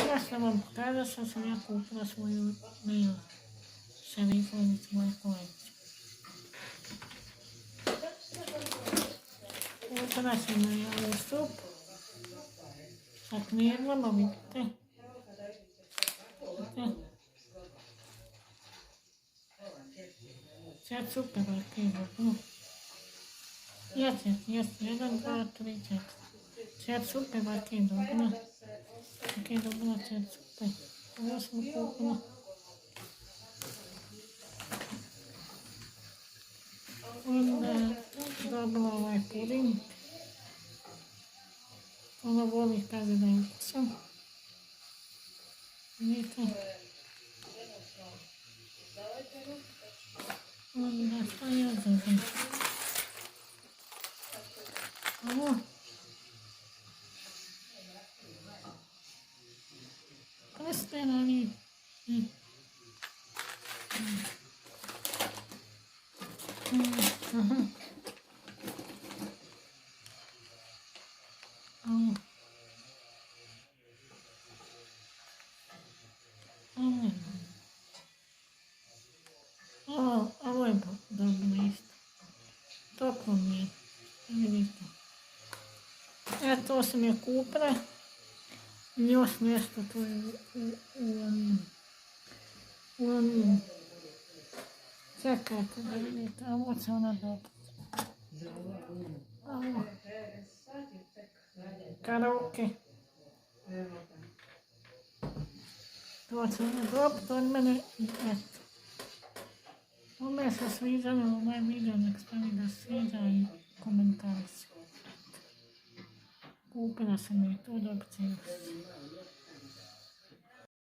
Ja sam vam pokazala što sam ja kupila svoju nail šerifovicu moju kolekciju. Kupila sam nail sup sa knedlama, vidite. Sad super knedlama. Jeste, 1, 2, 3, 4. Sad super knedlama. Knedlama sad super. Ovo sam kupila. Onda dobila ovaj puding. Ona voli kaže da je ukusan. Vidite. Onda šta ja znam. Ovo. Prstenani. Aha. Ovo je dobro isto. Toplo mi je. Vidite. To sam je kupila. I još nešto tu je u onim. Čekajte da vidite, ovo će ona dobiti. Ovo. Karaoke. To će ona dobiti od mene i eto. Ovo je se sviđalo, ovo je video, nek stavi da sviđa i komentari se. Kupila sam je to, dobit će još.